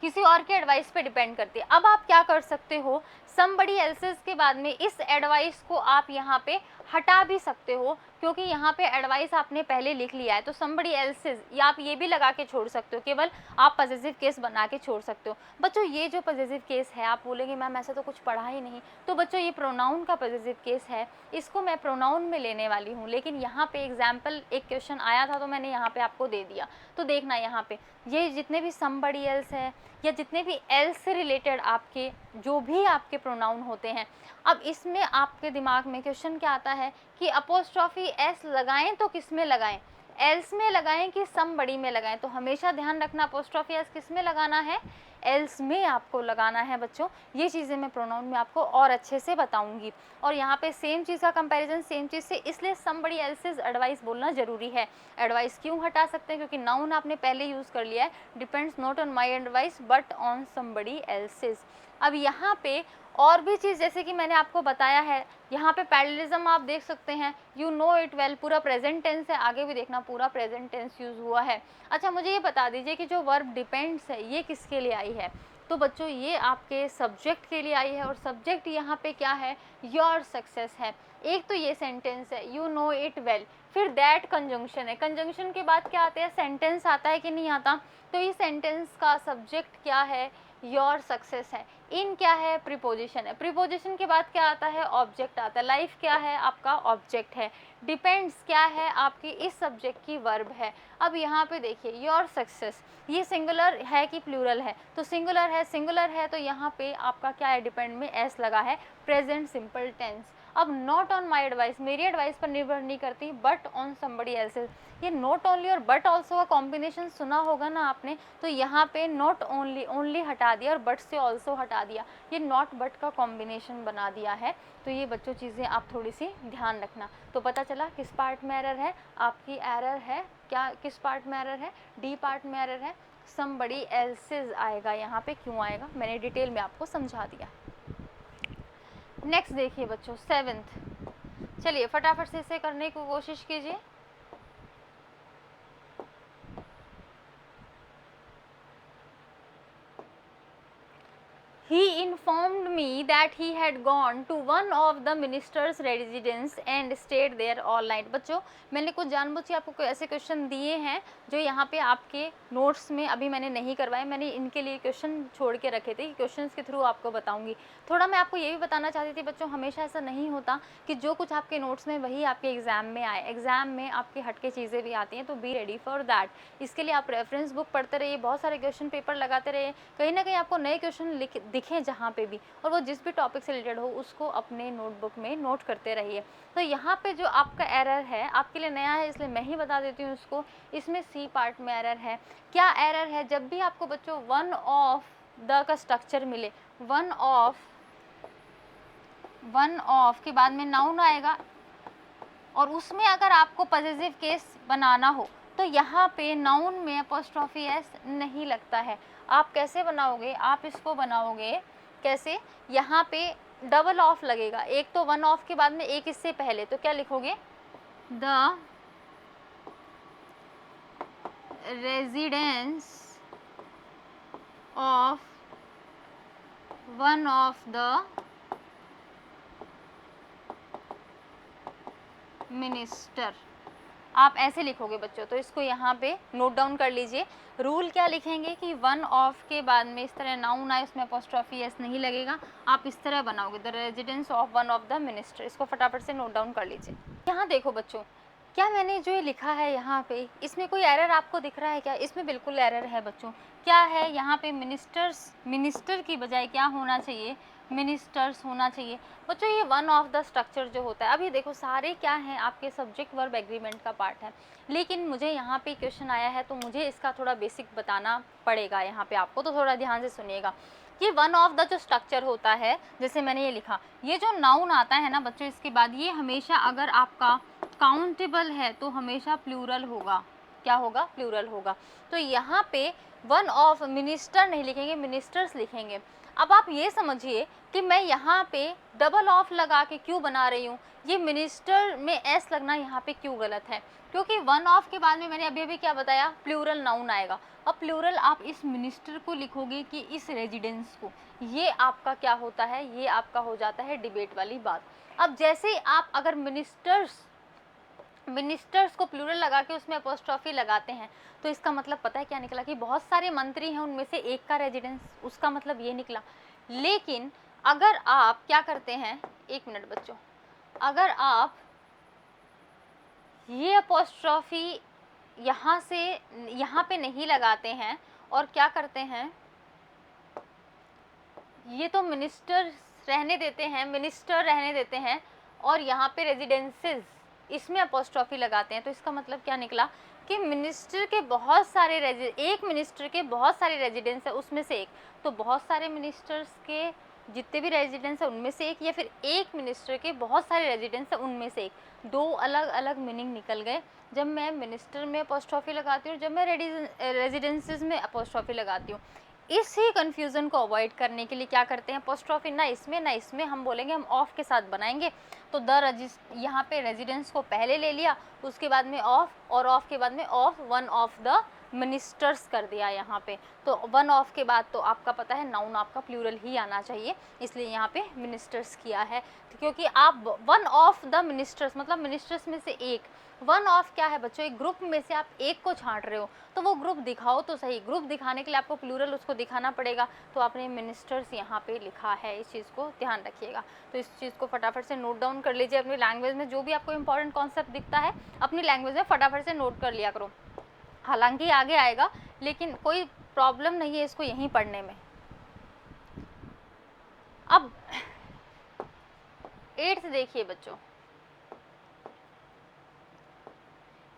किसी और के एडवाइस पे डिपेंड करती है। अब आप क्या कर सकते हो, somebody else's के बाद में इस एडवाइस को आप यहाँ पे हटा भी सकते हो, क्योंकि यहाँ पे एडवाइस आपने पहले लिख लिया है। तो somebody else's या आप ये भी लगा के छोड़ सकते हो, केवल आप पॉजिटिव केस बना के छोड़ सकते हो। बच्चों ये जो पॉजिटिव केस है, आप बोलेंगे मैम ऐसा तो कुछ पढ़ा ही नहीं, तो बच्चों ये प्रोनाउन का पॉजिटिव केस है, इसको मैं प्रोनाउन में लेने वाली हूँ। लेकिन यहाँ पे एग्जाम्पल एक क्वेश्चन आया था तो मैंने यहाँ पे आपको दे दिया। तो देखना यहाँ पे ये जितने भी somebody else है या जितने भी else से रिलेटेड आपके जो भी आपके प्रोनाउन होते हैं, अब इसमें आपके दिमाग में क्वेश्चन क्या आता है कि अपोस्ट्रॉफी एस लगाएं तो किस में लगाएं, एल्स में लगाएं कि समबडी में लगाएं। तो हमेशा ध्यान रखना अपोस्ट्रॉफी एस किस में लगाना है, एल्स में आपको लगाना है बच्चों। ये चीज़ें मैं प्रोनाउन में आपको और अच्छे से बताऊंगी। और यहाँ पे सेम चीज़ का कंपैरिजन सेम चीज़ से, इसलिए समबडी एल्सेज एडवाइस बोलना जरूरी है। एडवाइस क्यों हटा सकते हैं, क्योंकि नाउन आपने पहले यूज़ कर लिया है, depends not on my advice but on somebody else's. अब यहाँ पे और भी चीज़ जैसे कि मैंने आपको बताया है, यहाँ पे पैरेललिज्म आप देख सकते हैं, यू नो इट वेल पूरा प्रेजेंट टेंस है, आगे भी देखना पूरा प्रेजेंट टेंस यूज़ हुआ है। अच्छा मुझे ये बता दीजिए कि जो वर्ब डिपेंड्स है ये किसके लिए आई है, तो बच्चों ये आपके सब्जेक्ट के लिए आई है, और सब्जेक्ट यहाँ पे क्या है, योर सक्सेस है। एक तो ये सेंटेंस है यू नो इट वेल, फिर दैट कंजंक्शन है, कंजंक्शन के बाद क्या आता है, सेंटेंस आता है कि नहीं आता, तो ये सेंटेंस का सब्जेक्ट क्या है, योर सक्सेस है। इन क्या है, प्रीपोजिशन है, प्रीपोजिशन के बाद क्या आता है, ऑब्जेक्ट आता है। लाइफ क्या है, आपका ऑब्जेक्ट है। डिपेंड्स क्या है, आपकी इस सब्जेक्ट की वर्ब है। अब यहाँ पे देखिए योर सक्सेस, ये सिंगुलर है कि प्लूरल है, तो सिंगुलर है, सिंगुलर है तो यहाँ पे आपका क्या है, डिपेंड में एस लगा है, प्रेजेंट सिंपल टेंस। अब नॉट ऑन माई एडवाइस, मेरी एडवाइस पर निर्भर नहीं करती, बट ऑन समबडी एल्सेज, ये नॉट ओनली और बट ऑल्सो का कॉम्बिनेशन सुना होगा ना आपने, तो यहाँ पे नॉट ओनली, ओनली हटा दिया और बट से ऑल्सो हटा दिया, ये नॉट बट का कॉम्बिनेशन बना दिया है। तो ये बच्चों चीज़ें आप थोड़ी सी ध्यान रखना। तो पता चला किस पार्ट में एरर है, आपकी एरर है क्या, किस पार्ट में एरर है, डी पार्ट में एरर है, समबडी एल्सेज आएगा यहाँ पे, क्यों आएगा मैंने डिटेल में आपको समझा दिया। नेक्स्ट देखिए बच्चों 7th, चलिए फटाफट से इसे करने की कोशिश कीजिए। ही informed me that he had gone to one of the minister's residence and stayed there all night। बच्चों मैंने कुछ जानबूझ के आपको ऐसे क्वेश्चन दिए हैं जो यहाँ पे आपके नोट्स में अभी मैंने नहीं करवाए, मैंने इनके लिए क्वेश्चन छोड़ के रखे थे कि क्वेश्चंस के थ्रू आपको बताऊंगी। थोड़ा मैं आपको ये भी बताना चाहती थी बच्चों, हमेशा ऐसा नहीं होता कि जो कुछ आपके नोट्स में वही आपके एग्जाम में आए, एग्जाम में आपके हटके चीज़ें भी आती हैं, तो बी रेडी फॉर दैट। इसके लिए आप रेफरेंस बुक पढ़ते रहिए, बहुत सारे क्वेश्चन पेपर लगाते रहिए, कहीं ना कहीं आपको नए क्वेश्चन दिखें जहाँ पे भी, और वो जिस भी टॉपिक से रिलेटेड हो उसको अपने नोटबुक में नोट करते रहिए। तो यहाँ पे जो आपका एरर है आपके लिए नया है इसलिए मैं ही बता देती हूँ उसको। इसमें सी पार्ट में एरर है। क्या एरर है? जब भी आपको बच्चों वन ऑफ द का स्ट्रक्चर मिले, वन ऑफ के बाद में नाउन आएगा और उसमें अगर आपको पॉजिटिव केस बनाना हो तो यहाँ पे नाउन में अपोस्ट्रोफी एस नहीं लगता है। आप कैसे बनाओगे? आप इसको बनाओगे कैसे? यहाँ पे डबल ऑफ लगेगा, एक तो वन ऑफ के बाद में एक इससे पहले, तो क्या लिखोगे? The residence of one of the minister, आप ऐसे लिखोगे बच्चों। तो इसको यहाँ पे नोट डाउन कर लीजिए। रूल क्या लिखेंगे कि वन ऑफ के बाद में इस तरह नाउन आए उसमें अपोस्ट्रोफी एस नहीं लगेगा, आप इस तरह बनाओगे the residence of one of the minister. इसको फटाफट से नोट डाउन कर लीजिए। यहाँ देखो बच्चों, क्या मैंने जो ये लिखा है यहाँ पे, इसमें कोई एरर आपको दिख रहा है क्या? इसमें बिल्कुल एरर है बच्चों। क्या है यहाँ पे? मिनिस्टर की बजाय क्या होना चाहिए? मिनिस्टर्स होना चाहिए। बच्चों ये वन ऑफ द स्ट्रक्चर जो होता है, अभी देखो सारे क्या हैं आपके सब्जेक्ट वर्ब एग्रीमेंट का पार्ट है, लेकिन मुझे यहाँ पे क्वेश्चन आया है तो मुझे इसका थोड़ा बेसिक बताना पड़ेगा यहाँ पे आपको, तो थोड़ा ध्यान से सुनिएगा। ये वन ऑफ द जो स्ट्रक्चर होता है, जैसे मैंने ये लिखा, ये जो नाउन आता है ना बच्चों इसके बाद, ये हमेशा अगर आपका काउंटेबल है तो हमेशा प्लूरल होगा। क्या होगा? प्लूरल होगा। तो यहाँ पे वन ऑफ मिनिस्टर नहीं लिखेंगे, मिनिस्टर्स लिखेंगे। अब आप ये समझिए कि मैं यहाँ पे डबल ऑफ लगा के क्यों बना रही हूँ, ये मिनिस्टर में एस लगना यहाँ पे क्यों गलत है? क्योंकि वन ऑफ के बाद में मैंने अभी क्या बताया? प्लूरल नाउन आएगा। अब प्लूरल आप इस मिनिस्टर को लिखोगे कि इस रेजिडेंस को, ये आपका क्या होता है? ये आपका हो जाता है डिबेट वाली बात। अब जैसे आप अगर मिनिस्टर्स को प्लूरल लगा के उसमें अपोस्ट्रोफी लगाते हैं तो इसका मतलब पता है क्या निकला? कि बहुत सारे मंत्री हैं उनमें से एक का रेजिडेंस, उसका मतलब ये निकला। लेकिन अगर आप क्या करते हैं, एक मिनट बच्चों, अगर आप ये अपोस्ट्रोफी यहाँ से यहाँ पे नहीं लगाते हैं और क्या करते हैं, ये तो मिनिस्टर रहने देते हैं और यहाँ पे रेजिडेंसेस इसमें अपोस्ट्रोफी लगाते हैं, तो इसका मतलब क्या निकला कि मिनिस्टर के बहुत सारे एक मिनिस्टर के बहुत सारे रेजिडेंस है उसमें से एक, तो बहुत सारे मिनिस्टर्स के जितने भी रेजिडेंस है उनमें से एक, या फिर एक मिनिस्टर के बहुत सारे रेजिडेंस है उनमें से एक। दो अलग अलग मीनिंग निकल गए जब मैं मिनिस्टर में अपोस्ट्रोफी लगाती हूँ, जब मैं रेजिडेंसेस में अपोस्ट्रोफी लगाती हूँ। इसी कन्फ्यूज़न को अवॉइड करने के लिए क्या करते हैं, अपोस्ट्रोफी ना इसमें हम बोलेंगे, हम ऑफ के साथ बनाएंगे। तो यहाँ पे रेजिडेंस को पहले ले लिया, उसके बाद में ऑफ, और ऑफ के बाद में of one of the ministers कर दिया यहाँ पे। तो वन ऑफ के बाद तो आपका पता है नाउन आपका प्लूरल ही आना चाहिए, इसलिए यहाँ पे मिनिस्टर्स किया है। तो क्योंकि आप वन ऑफ द मिनिस्टर्स मतलब मिनिस्टर्स में से एक, वन ऑफ क्या है बच्चों? एक ग्रुप में से आप एक को छांट रहे हो, तो वो ग्रुप दिखाओ तो सही। ग्रुप दिखाने के लिए आपको प्लूरल उसको दिखाना पड़ेगा, तो आपने मिनिस्टर्स यहाँ पे लिखा है, इस चीज़ को ध्यान रखिएगा। तो इस चीज़ को फटाफट से नोट डाउन कर लीजिए अपनी लैंग्वेज में। जो भी आपको इंपॉर्टेंट कॉन्सेप्ट दिखता है अपनी लैंग्वेज में फटाफट से नोट कर लिया करो। हालांकि आगे आएगा लेकिन कोई प्रॉब्लम नहीं है इसको यहीं पढ़ने में। अब 8th देखिए बच्चों,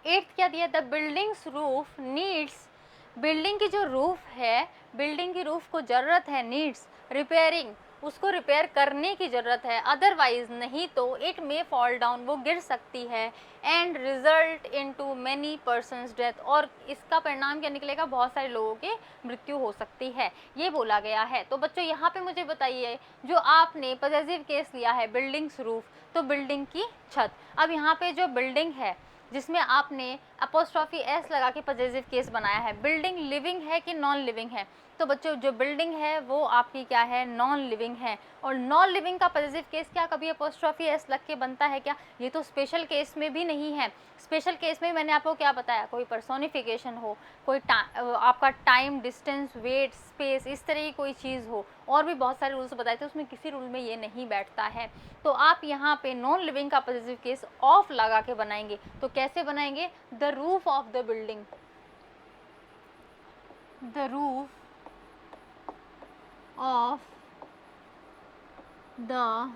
8th क्या दिया? The buildings roof needs, building की जो रूफ है, बिल्डिंग की रूफ को ज़रूरत है, नीड्स रिपेयरिंग, उसको रिपेयर करने की ज़रूरत है, अदरवाइज नहीं तो इट मे फॉल डाउन, वो गिर सकती है, and result into many persons death, और इसका परिणाम क्या निकलेगा? बहुत सारे लोगों की मृत्यु हो सकती है, ये बोला गया है। तो बच्चों यहाँ पे मुझे बताइए, जो आपने पॉजिटिव केस लिया है बिल्डिंग्स रूफ, तो बिल्डिंग की छत। अब यहाँ पे जो बिल्डिंग है जिसमें आपने अपोस्ट्रॉफी एस लगा के पजेसिव केस बनाया है। बिल्डिंग लिविंग है कि नॉन लिविंग है? तो बच्चों जो बिल्डिंग है वो आपकी क्या है, नॉन लिविंग है। और नॉन लिविंग का पजेसिव केस क्या कभी अपोस्ट्रॉफी एस लग के बनता है क्या? ये तो स्पेशल केस में भी नहीं है। स्पेशल केस में मैंने आपको क्या बताया, कोई पर्सोनिफिकेशन हो, कोई आपका टाइम, डिस्टेंस, वेट, स्पेस, इस तरह की कोई चीज़ हो, और भी बहुत सारे रूल्स बताए थे, उसमें किसी रूल में ये नहीं बैठता है। तो आप यहाँ पे नॉन लिविंग का पजेसिव केस ऑफ लगा के बनाएंगे। तो कैसे बनाएंगे? The roof of the building, the roof of the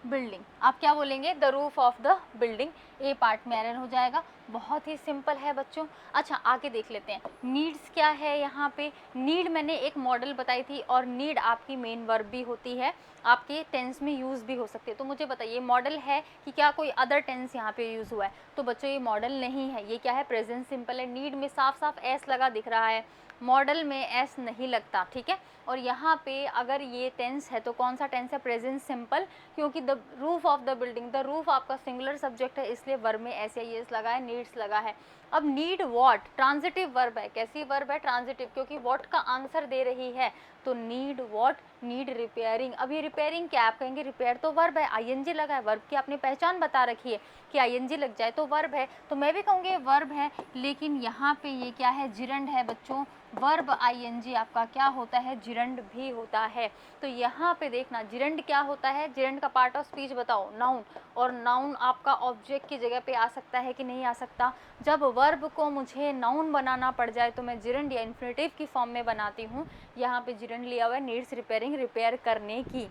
building. आप क्या बोलेंगे? The roof of the building. A part में एरर हो जाएगा। बहुत ही सिंपल है बच्चों। अच्छा आगे देख लेते हैं, नीड्स क्या है यहाँ पे। नीड मैंने एक मॉडल बताई थी, और नीड आपकी मेन वर्ब भी होती है, आपके टेंस में यूज़ भी हो सकती है। तो मुझे बताइए मॉडल है कि क्या कोई अदर टेंस यहाँ पे यूज़ हुआ है? तो बच्चों ये मॉडल नहीं है, ये क्या है, प्रेजेंट सिंपल है। नीड में साफ साफ एस लगा दिख रहा है, मॉडल में एस नहीं लगता, ठीक है। और यहाँ पे अगर ये टेंस है तो कौन सा टेंस है? प्रेजेंट सिंपल, क्योंकि the roof of the building, the roof आपका सिंगुलर सब्जेक्ट है, इसलिए वर्ब में एस या एस लगा है, नीड्स लगा है। अब नीड वॉट ट्रांजिटिव वर्ब है। कैसी वर्ब है? ट्रांजिटिव, क्योंकि वॉट का आंसर दे रही है। तो नीड वॉट? Need repairing. अब ये रिपेयरिंग क्या? आप कहेंगे रिपेयर तो वर्ब है, आईएनजी लगा है, वर्ब की आपने पहचान बता रखी है कि आईएनजी लग जाए तो वर्ब है, तो मैं भी कहूँगी वर्ब है। लेकिन यहाँ पे ये क्या है? जिरंड है बच्चों। वर्ब आईएनजी आपका क्या होता है? जिरंड भी होता है। तो यहाँ पे देखना जिरंड क्या होता है। जिरंड का पार्ट ऑफ स्पीच बताओ, नाउन। और नाउन आपका ऑब्जेक्ट की जगह पे आ सकता है कि नहीं आ सकता? जब वर्ब को मुझे नाउन बनाना पड़ जाए तो मैं जिरंड या इन्फिनेटिव की फॉर्म में बनाती हूँ। यहाँ पे जिरंड लिया हुआ है, नीड्स रिपेयरिंग, रिपेयर करने की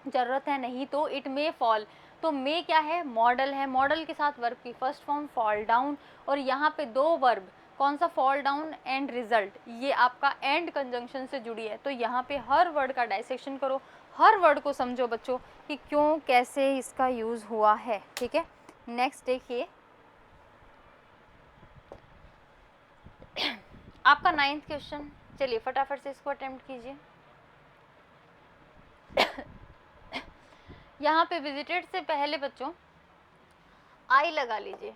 ज़रूरत है, नहीं तो इट मे फॉल। तो मे क्या है? मॉडल है, मॉडल के साथ वर्ब की फर्स्ट फॉर्म फॉल डाउन। और यहाँ पे दो वर्ब, कौन सा? फॉल डाउन एंड रिजल्ट, ये आपका एंड कंजंक्शन से जुड़ी है। तो यहाँ पे हर वर्ड का डाइसेक्शन करो, हर वर्ड को समझो बच्चों कि क्यों कैसे इसका यूज़ हुआ है, ठीक है। नेक्स्ट देखिए आपका 9th क्वेश्चन, चलिए फटाफट से इसको अटेम्प्ट कीजिए। यहाँ पे विजिटेड से पहले बच्चों आई लगा लीजिए।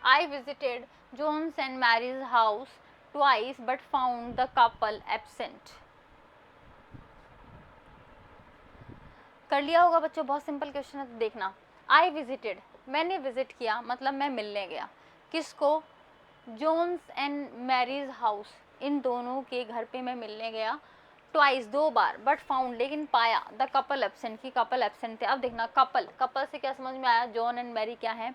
I visited John's and Mary's house twice but found the couple absent. कर लिया होगा बच्चों, बहुत सिंपल क्वेश्चन है। तो देखना, आई विजिटेड, मैंने विजिट किया, मतलब मैं मिलने गया। किसको? जोन्स एंड मैरीज हाउस, इन दोनों के घर पे मैं मिलने गया। ट्वाइस, दो बार, बट फाउंड, लेकिन पाया, द कपल एब्सेंट, की कपल एब्सेंट थे। अब देखना कपल, कपल से क्या समझ में आया? जॉन एंड मैरी क्या है?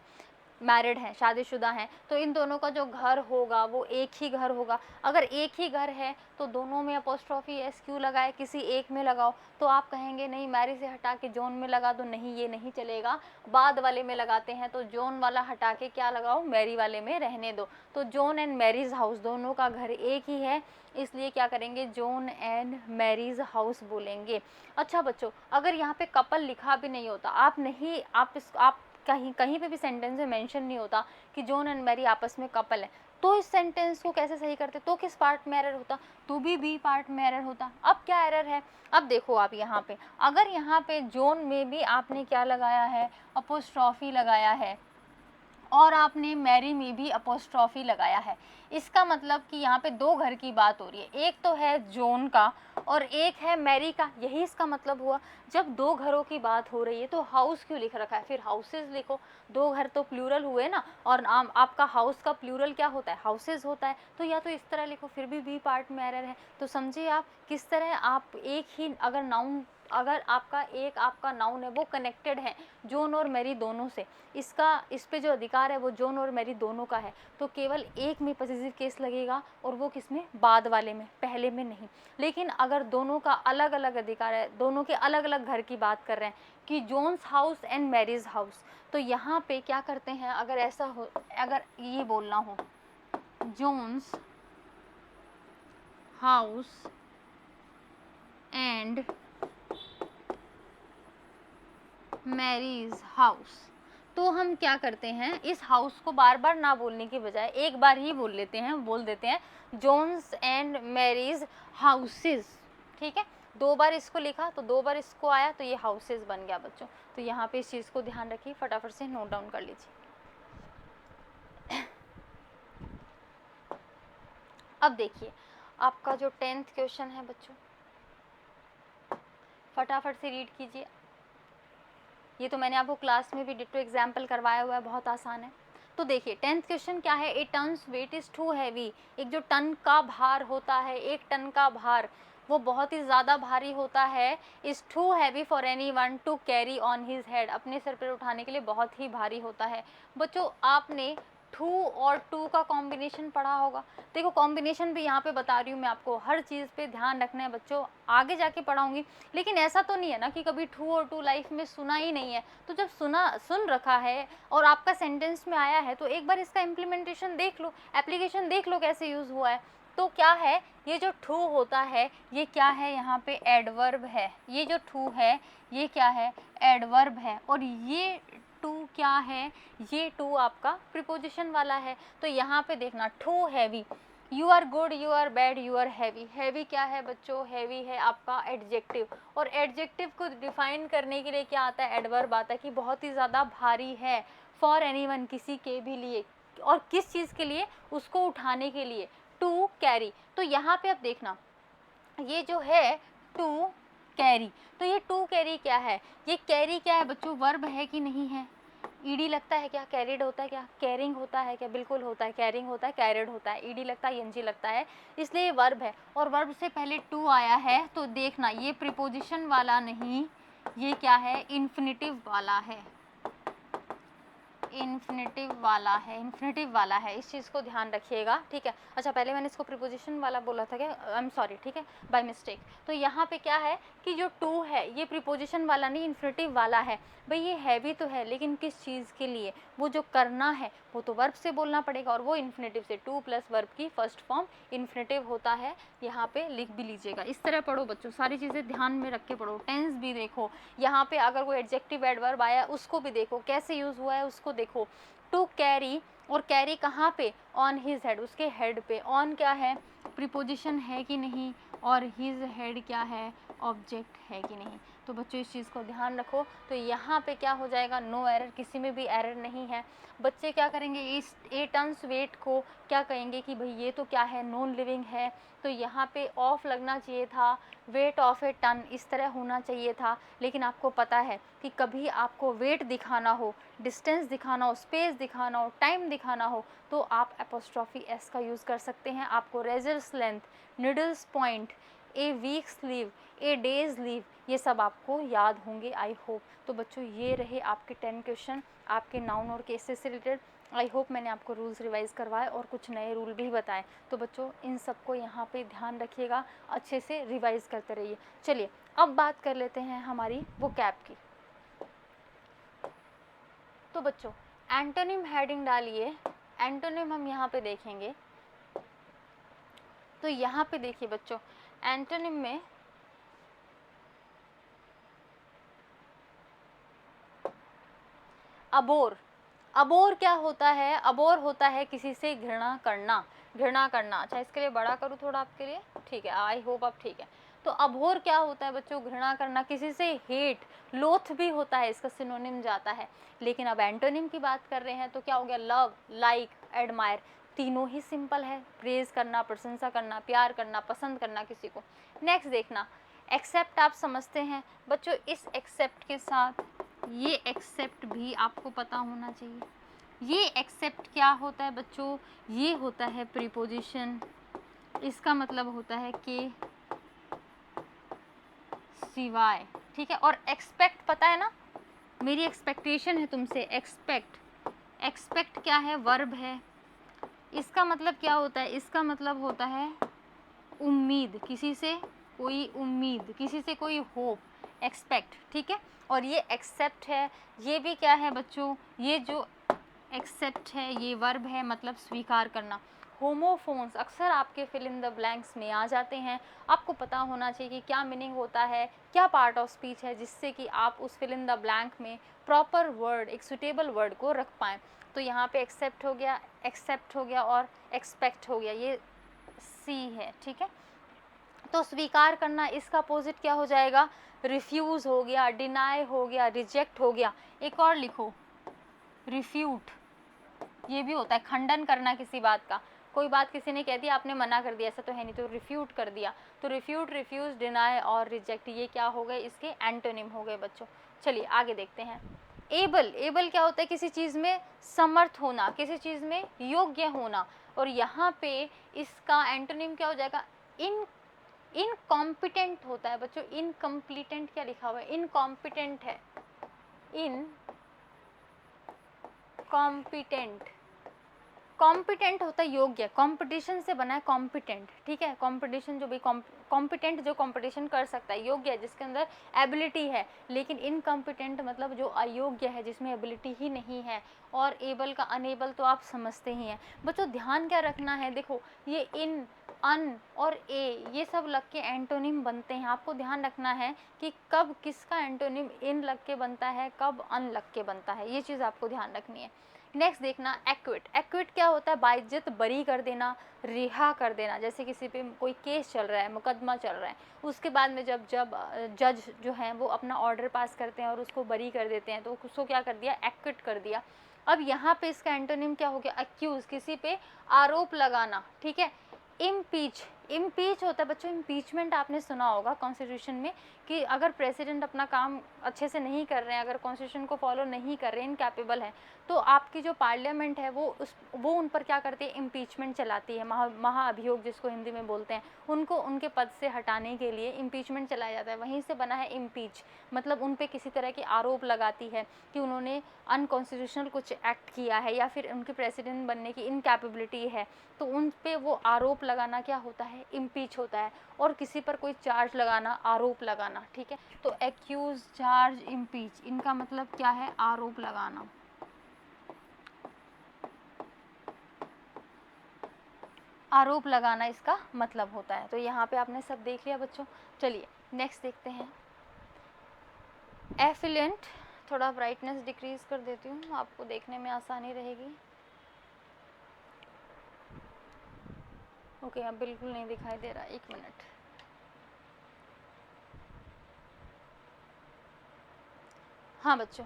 मैरिड हैं, शादीशुदा हैं। तो इन दोनों का जो घर होगा वो एक ही घर होगा। अगर एक ही घर है तो दोनों में अपोस्ट्रॉफी एस क्यों लगाए? किसी एक में लगाओ। तो आप कहेंगे नहीं, मैरी से हटा के जॉन में लगा दो, नहीं ये नहीं चलेगा, बाद वाले में लगाते हैं। तो जॉन वाला हटा के क्या लगाओ? मैरी वाले में रहने दो। तो जॉन एंड मैरीज हाउस, दोनों का घर एक ही है, इसलिए क्या करेंगे? जॉन एंड मैरीज हाउस बोलेंगे। अच्छा बच्चों, अगर यहाँ पे कपल लिखा भी नहीं होता, आप कहीं कहीं पे भी सेंटेंस में मेंशन नहीं होता कि जॉन एंड मैरी आपस में कपल है, तो इस सेंटेंस को कैसे सही करते? तो किस पार्ट में एरर होता? तो भी बी पार्ट में एरर होता। अब क्या एरर है? अब देखो आप यहाँ पे, अगर यहाँ पे जॉन में भी आपने क्या लगाया है? अपोस्ट्रॉफी लगाया है, और आपने मैरी में भी अपोस्ट्रॉफी लगाया है। इसका मतलब कि यहाँ पे दो घर की बात हो रही है, एक तो है जॉन का और एक है मैरी का, यही इसका मतलब हुआ। जब दो घरों की बात हो रही है तो हाउस क्यों लिख रखा है? फिर हाउसेज लिखो, दो घर तो प्लूरल हुए ना, और आपका हाउस का प्लूरल क्या होता है? हाउसेज होता है। तो या तो इस तरह लिखो, फिर भी बी पार्ट में एरर है। तो समझिए आप किस तरह आप एक ही, अगर नाउन, अगर आपका नाउन है वो कनेक्टेड है जॉन और मैरी दोनों से, इस पे जो अधिकार है वो जॉन और मैरी दोनों का है, तो केवल एक में पॉसेसिव केस लगेगा, और वो किसमें? बाद वाले में, पहले में नहीं। लेकिन अगर दोनों का अलग अलग अधिकार है, दोनों के अलग अलग घर की बात कर रहे हैं कि John's house and Mary's house, तो यहाँ पे क्या करते हैं? अगर ऐसा हो, अगर ये बोलना हो John's house and Mary's house, तो हम क्या करते हैं? इस हाउस को बार बार ना बोलने की बजाय एक बार ही बोल देते हैं जॉन्स एंड मैरीज हाउसेस, ठीक है। 2 बार इसको लिखा तो 2 बार इसको आया, तो ये हाउसेस बन गया बच्चों। तो यहाँ पे इस चीज़ को ध्यान रखिए, फटाफट से नोट डाउन कर लीजिए। अब देखिए आपका जो 10th क्वेश्चन है बच्चों, फटाफट से रीड कीजिए। ये तो मैंने आपको क्लास में भी डिट्टो एग्जाम्पल करवाया हुआ है, बहुत आसान है। तो देखिए 10th क्वेश्चन क्या है, a tons weight is too heavy. एक जो टन का भार होता है, 1 टन का भार वो बहुत ही ज़्यादा भारी होता है। Is too heavy for anyone to carry on his head, अपने सर पर उठाने के लिए बहुत ही भारी होता है। बच्चों आपने टू और टू का कॉम्बिनेशन पढ़ा होगा। देखो कॉम्बिनेशन भी यहाँ पे बता रही हूँ मैं आपको, हर चीज़ पे ध्यान रखना है बच्चों, आगे जाके पढ़ाऊँगी। लेकिन ऐसा तो नहीं है ना कि कभी टू और टू लाइफ में सुना ही नहीं है। तो जब सुन रखा है और आपका सेंटेंस में आया है तो एक बार इसका इम्प्लीमेंटेशन देख लो, एप्लीकेशन देख लो कैसे यूज़ हुआ है। तो क्या है, ये जो टू होता है ये क्या है, यहाँ पे एडवर्ब है। ये जो टू है ये क्या है, एडवर्ब है। और ये टू क्या है, ये टू आपका प्रीपोजिशन वाला है। तो यहाँ पे देखना, too heavy, you are good, you are bad, you are heavy. Heavy क्या है बच्चों, हैवी है आपका एडजेक्टिव। और एडजेक्टिव को डिफाइन करने के लिए क्या आता है, एडवर्ब आता है कि बहुत ही ज़्यादा भारी है। फॉर एनीवन, किसी के भी लिए, और किस चीज़ के लिए, उसको उठाने के लिए, टू कैरी। तो यहाँ पे अब देखना, ये जो है टू कैरी, तो ये टू कैरी क्या है, ये कैरी क्या है बच्चों, वर्ब है कि नहीं है। ईडी लगता है क्या, कैरिड होता है क्या, कैरिंग होता है क्या, बिल्कुल होता है, कैरिंग होता है, कैरिड होता है, ईडी लगता है, एनजी लगता है, इसलिए ये वर्ब है। और वर्ब से पहले टू आया है तो देखना ये प्रीपोजिशन वाला नहीं, ये क्या है, इन्फिनेटिव वाला है, इन्फिनेटिव वाला है, इन्फिनेटिव वाला है, इस चीज़ को ध्यान रखिएगा, ठीक है। अच्छा पहले मैंने इसको प्रीपोजिशन वाला बोला था क्या, आई एम सॉरी, ठीक है, बाय मिस्टेक। तो यहाँ पे क्या है कि जो टू है ये प्रीपोजिशन वाला नहीं, इन्फिनेटिव वाला है। भाई ये हैवी तो है, लेकिन किस चीज़ के लिए, वो जो करना है वो तो वर्ब से बोलना पड़ेगा, और वो इन्फिनेटिव से, टू प्लस वर्ब की फर्स्ट फॉर्म इन्फिनेटिव होता है। यहाँ पे लिख भी लीजिएगा, इस तरह पढ़ो बच्चों, सारी चीज़ें ध्यान में रख के पढ़ो। टेंस भी देखो, यहाँ पे अगर कोई एडजेक्टिव एडवर्ब आया उसको भी देखो कैसे यूज़ हुआ है, उसको देखो। टू कैरी, और कैरी कहाँ पे, ऑन हिज हेड, उसके हेड पे। ऑन क्या है, प्रीपोजिशन है कि नहीं, और हिज हेड क्या है, ऑब्जेक्ट है कि नहीं। तो बच्चों इस चीज़ को ध्यान रखो। तो यहाँ पे क्या हो जाएगा, नो एरर, किसी में भी एरर नहीं है। बच्चे क्या करेंगे, इस 8 टन्स वेट को क्या कहेंगे कि भाई ये तो क्या है, नॉन लिविंग है, तो यहाँ पे ऑफ लगना चाहिए था, वेट ऑफ ए टन इस तरह होना चाहिए था। लेकिन आपको पता है कि कभी आपको वेट दिखाना हो, डिस्टेंस दिखाना हो, स्पेस दिखाना हो, टाइम दिखाना हो, तो आप एपोस्ट्रॉफी एस का यूज़ कर सकते हैं। आपको रेजर्स लेंथ, निडल्स पॉइंट, ए वीक्स लीव, ए डेज लीव, ये सब आपको याद होंगे आई होप। तो बच्चों ये रहे आपके 10 क्वेश्चन आपके नाउन और केसेस से रिलेटेड। आई होप मैंने आपको रूल्स रिवाइज करवाए और कुछ नए रूल भी बताए। तो बच्चों इन सबको यहाँ पे ध्यान रखिएगा, अच्छे से रिवाइज करते रहिए। चलिए अब बात कर लेते हैं हमारी वोकैब की। तो बच्चों एंटोनिम हेडिंग डालिए, एंटोनिम हम यहाँ पे देखेंगे। तो यहाँ पे देखिए बच्चों, एंटोनिम में अबोर, अबोर क्या होता है, अबोर होता है किसी से घृणा करना, घृणा करना। अच्छा इसके लिए बड़ा करूँ थोड़ा आपके लिए, ठीक है, आई होप अब ठीक है। तो अबोर क्या होता है बच्चों, घृणा करना, किसी से हेट, लोथ भी होता है, इसका सिनोनिम जाता है। लेकिन अब एंटोनिम की बात कर रहे हैं तो क्या हो गया, लव, लाइक, एडमायर, तीनों ही सिंपल है, प्रेज करना, प्रशंसा करना, प्यार करना, पसंद करना किसी को। नेक्स्ट देखना, एक्सेप्ट आप समझते हैं बच्चों, इस एक्सेप्ट के साथ ये एक्सेप्ट भी आपको पता होना चाहिए। ये एक्सेप्ट क्या होता है बच्चों, ये होता है प्रीपोजिशन, इसका मतलब होता है कि सिवाय, ठीक है। और एक्सपेक्ट पता है ना, मेरी एक्सपेक्टेशन है तुमसे, एक्सपेक्ट, एक्सपेक्ट क्या है, वर्ब है। इसका मतलब क्या होता है, इसका मतलब होता है उम्मीद, किसी से कोई उम्मीद, किसी से कोई होप, एक्सपेक्ट, ठीक है। और ये एक्सेप्ट है, ये भी क्या है बच्चों, ये जो एक्सेप्ट है ये वर्ब है, मतलब स्वीकार करना। होमोफोन्स अक्सर आपके फिल इन द ब्लैंक्स में आ जाते हैं, आपको पता होना चाहिए कि क्या मीनिंग होता है, क्या पार्ट ऑफ स्पीच है, जिससे कि आप उस फिल इन द ब्लैंक में प्रॉपर वर्ड, एक सुटेबल वर्ड को रख पाएँ। तो यहाँ पे एक्सेप्ट हो गया, एक्सेप्ट हो गया और एक्सपेक्ट हो गया, ये सी है, ठीक है। तो स्वीकार करना, इसका अपोजिट क्या हो जाएगा, रिफ्यूज़ हो गया, डिनाई हो गया, रिजेक्ट हो गया। एक और लिखो, रिफ्यूट, ये भी होता है खंडन करना किसी बात का। कोई बात किसी ने कह दिया, आपने मना कर दिया, ऐसा तो है नहीं, तो रिफ्यूट कर दिया। तो रिफ्यूट, रिफ्यूज, डिनाई और रिजेक्ट, ये क्या हो गए, इसके एंटोनिम हो गए बच्चों। चलिए आगे देखते हैं। एबल, एबल क्या होता है, किसी चीज़ में समर्थ होना, किसी चीज़ में योग्य होना। और यहाँ पे इसका एंटोनिम क्या हो जाएगा, इनकॉम्पिटेंट होता है बच्चों। इनकम्प्लीटेंट क्या लिखा हुआ है, इनकॉम्पिटेंट है, इनकॉम्पिटेंट। कॉम्पिटेंट होता है योग्य, कंपटीशन से बना है कॉम्पिटेंट, ठीक है। कंपटीशन जो भी कॉम्पिटेंट जो कंपटीशन कर सकता है, योग्य है, जिसके अंदर एबिलिटी है। लेकिन इनकॉम्पिटेंट मतलब जो अयोग्य है, जिसमें एबिलिटी ही नहीं है। और एबल का अनेबल तो आप समझते ही हैं बच्चों। ध्यान क्या रखना है, देखो ये इन, अन और ए, ये सब लग के एंटोनिम बनते हैं। आपको ध्यान रखना है कि कब किसका एंटोनिम इन लग के बनता है, कब अन लग के बनता है, ये चीज़ आपको ध्यान रखनी है। नेक्स्ट देखना, एक्विट। एक्विट क्या होता है, बाइज्जत बरी कर देना, रिहा कर देना। जैसे किसी पे कोई केस चल रहा है, मुकदमा चल रहा है, उसके बाद में जब जज जो है वो अपना ऑर्डर पास करते हैं और उसको बरी कर देते हैं, तो उसको क्या कर दिया, एक्विट कर दिया। अब यहाँ पे इसका एंटोनिम क्या हो गया, अक्यूज, किसी पे आरोप लगाना, ठीक है। इम्पीच, इम्पीच होता है बच्चों, इम्पीचमेंट आपने सुना होगा कॉन्स्टिट्यूशन में, कि अगर प्रेसिडेंट अपना काम अच्छे से नहीं कर रहे हैं, अगर कॉन्स्टिट्यूशन को फॉलो नहीं कर रहे हैं, इनकैपेबल है, तो आपकी जो पार्लियामेंट है वो उन पर क्या करती है, इम्पीचमेंट चलाती है। महाअभियोग जिसको हिंदी में बोलते हैं, उनको उनके पद से हटाने के लिए इम्पीचमेंट चलाया जाता है। वहीं से बना है इम्पीच, मतलब उन पे किसी तरह के आरोप लगाती है कि उन्होंने अनकॉन्स्टिट्यूशनल कुछ एक्ट किया है, या फिर उनके प्रेसिडेंट बनने की इनकैपेबिलिटी है, तो उन पे वो आरोप लगाना क्या होता है, इम्पीच होता है। और किसी पर कोई चार्ज लगाना, आरोप लगाना, ठीक है। तो एक्यूज, चार्ज, इम्पीच, इनका मतलब क्या है, आरोप लगाना। आरोप लगाना इसका मतलब होता है। तो यहाँ पे आपने सब देख लिया बच्चों। चलिए नेक्स्ट देखते हैं। एफिलेंट, थोड़ा ब्राइटनेस डिक्रीज कर देती हूँ, आपको देखने में आसानी रहेगी। ओके, अब बिल्कुल नहीं दिखाई दे रहा, एक मिनट। हाँ बच्चों,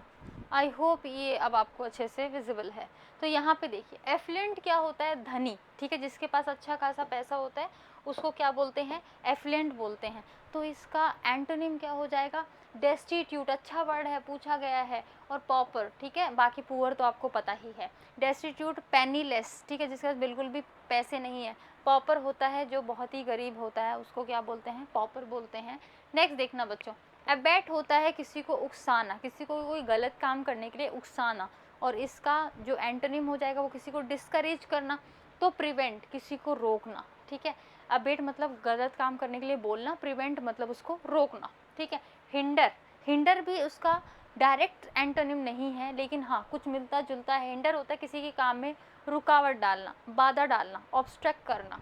आई होप ये अब आपको अच्छे से विजिबल है। तो यहाँ पे देखिए, एफ्लुएंट क्या होता है, धनी, ठीक है। जिसके पास अच्छा खासा पैसा होता है उसको क्या बोलते हैं, एफ्लुएंट बोलते हैं। तो इसका एंटोनिम क्या हो जाएगा, डेस्टिट्यूट, अच्छा वर्ड है, पूछा गया है। और पॉपर, ठीक है। बाकी पुअर तो आपको पता ही है। डेस्टिट्यूट, पेनीलेस, ठीक है, जिसके पास बिल्कुल भी पैसे नहीं है। पॉपर होता है जो बहुत ही गरीब होता है, उसको क्या बोलते हैं, पॉपर बोलते हैं। नेक्स्ट देखना बच्चों, अबैट होता है किसी को उकसाना, किसी को कोई गलत काम करने के लिए उकसाना। और इसका जो एंटोनिम हो जाएगा वो किसी को डिस्करेज करना। तो प्रिवेंट, किसी को रोकना, ठीक है। अबेट मतलब गलत काम करने के लिए बोलना, प्रिवेंट मतलब उसको रोकना, ठीक है। हिंडर, हिंडर भी उसका डायरेक्ट एंटोनिम नहीं है, लेकिन हाँ कुछ मिलता जुलता है। हिंडर होता है किसी के काम में रुकावट डालना, बाधा डालना, ऑब्स्ट्रक्ट करना।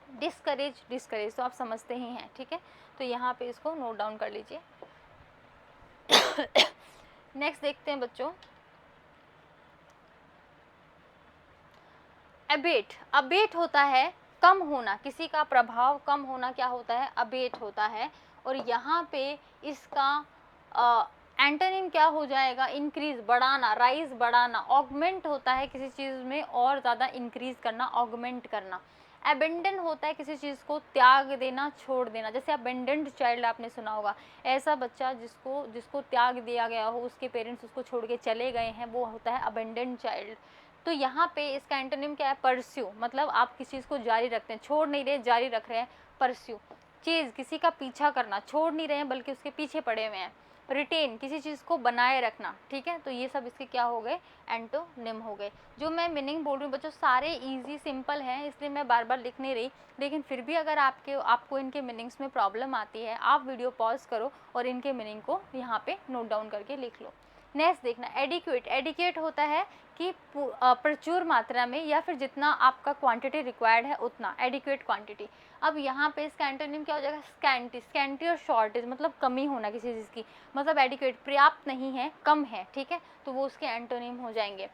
डिस्करेज, डिस्करेज तो आप समझते ही हैं, ठीक है। तो यहाँ पे इसको नोट डाउन कर लीजिए। नेक्स्ट देखते हैं बच्चों, अबेट। अबेट होता है कम होना, किसी का प्रभाव कम होना क्या होता है, अबेट होता है। और यहाँ पे इसका एंटोनिम क्या हो जाएगा, इंक्रीज, बढ़ाना, राइज, बढ़ाना। ऑगमेंट होता है किसी चीज़ में और ज़्यादा इंक्रीज करना, ऑगमेंट करना। अबेंडन होता है किसी चीज़ को त्याग देना, छोड़ देना। जैसे अबेंडेंड चाइल्ड आपने सुना होगा, ऐसा बच्चा जिसको त्याग दिया गया हो, उसके पेरेंट्स उसको छोड़ के चले गए हैं, वो होता है अबेंडेंड चाइल्ड। तो यहाँ पे इसका एंटोनिम क्या है, परस्यू, मतलब आप किसी चीज़ को जारी रखते हैं, छोड़ नहीं रहे, जारी रख रहे हैं, परस्यू। चीज़, किसी का पीछा करना, छोड़ नहीं रहे हैं बल्कि उसके पीछे पड़े हुए हैं। रिटेन, किसी चीज़ को बनाए रखना, ठीक है। तो ये सब इसके क्या हो गए, एंटोनिम हो गए। जो मैं मीनिंग बोल रही हूँ बच्चों, सारे इजी सिंपल हैं, इसलिए मैं बार बार लिख नहीं रही। लेकिन फिर भी अगर आपको इनके मीनिंग्स में प्रॉब्लम आती है, आप वीडियो पॉज करो और इनके मीनिंग को यहाँ पे नोट डाउन करके लिख लो। नेक्स्ट देखना, एडिक्वेट। एडिक्वेट होता है कि प्रचुर मात्रा में, या फिर जितना आपका क्वांटिटी रिक्वायर्ड है उतना, एडिक्वेट क्वांटिटी। अब यहाँ पे इसका एंटोनिम क्या हो जाएगा, स्कैंटी। स्कैंटी और शॉर्टेज मतलब कमी होना किसी चीज़ की, मतलब एडिक्वेट पर्याप्त नहीं है, कम है, ठीक है। तो वो उसके एंटोनिम हो जाएंगे।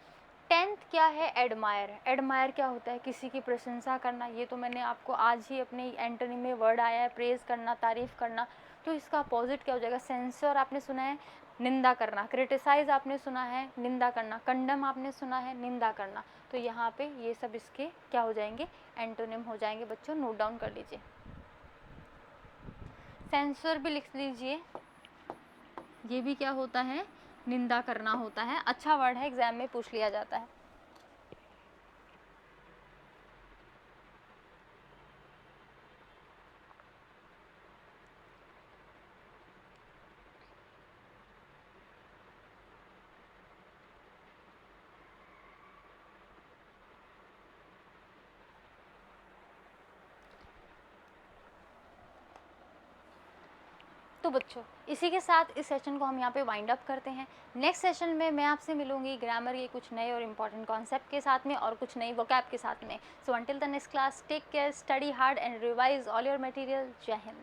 10th क्या है? एडमायर। एडमायर क्या होता है? किसी की प्रशंसा करना। ये तो मैंने आपको आज ही अपने एंटोनिम में वर्ड आया है, प्रेज करना, तारीफ करना। तो इसका अपोजिट क्या हो जाएगा? सेंसर आपने सुना है, निंदा करना। क्रिटिसाइज आपने सुना है, निंदा करना। कंडम आपने सुना है, निंदा करना। तो यहाँ पे ये सब इसके क्या हो जाएंगे? एंटोनिम हो जाएंगे। बच्चों नोट डाउन कर लीजिए। सेंसर भी लिख लीजिए, ये भी क्या होता है? निंदा करना होता है। अच्छा वर्ड है, एग्जाम में पूछ लिया जाता है। तो बच्चों इसी के साथ इस सेशन को हम यहाँ पे वाइंड अप करते हैं। नेक्स्ट सेशन में मैं आपसे मिलूंगी ग्रामर के कुछ नए और इम्पॉर्टेंट कॉन्सेप्ट के साथ में और कुछ नई वोकैब के साथ में। So until the next class, take care, study hard and revise all your material. जय हिंद।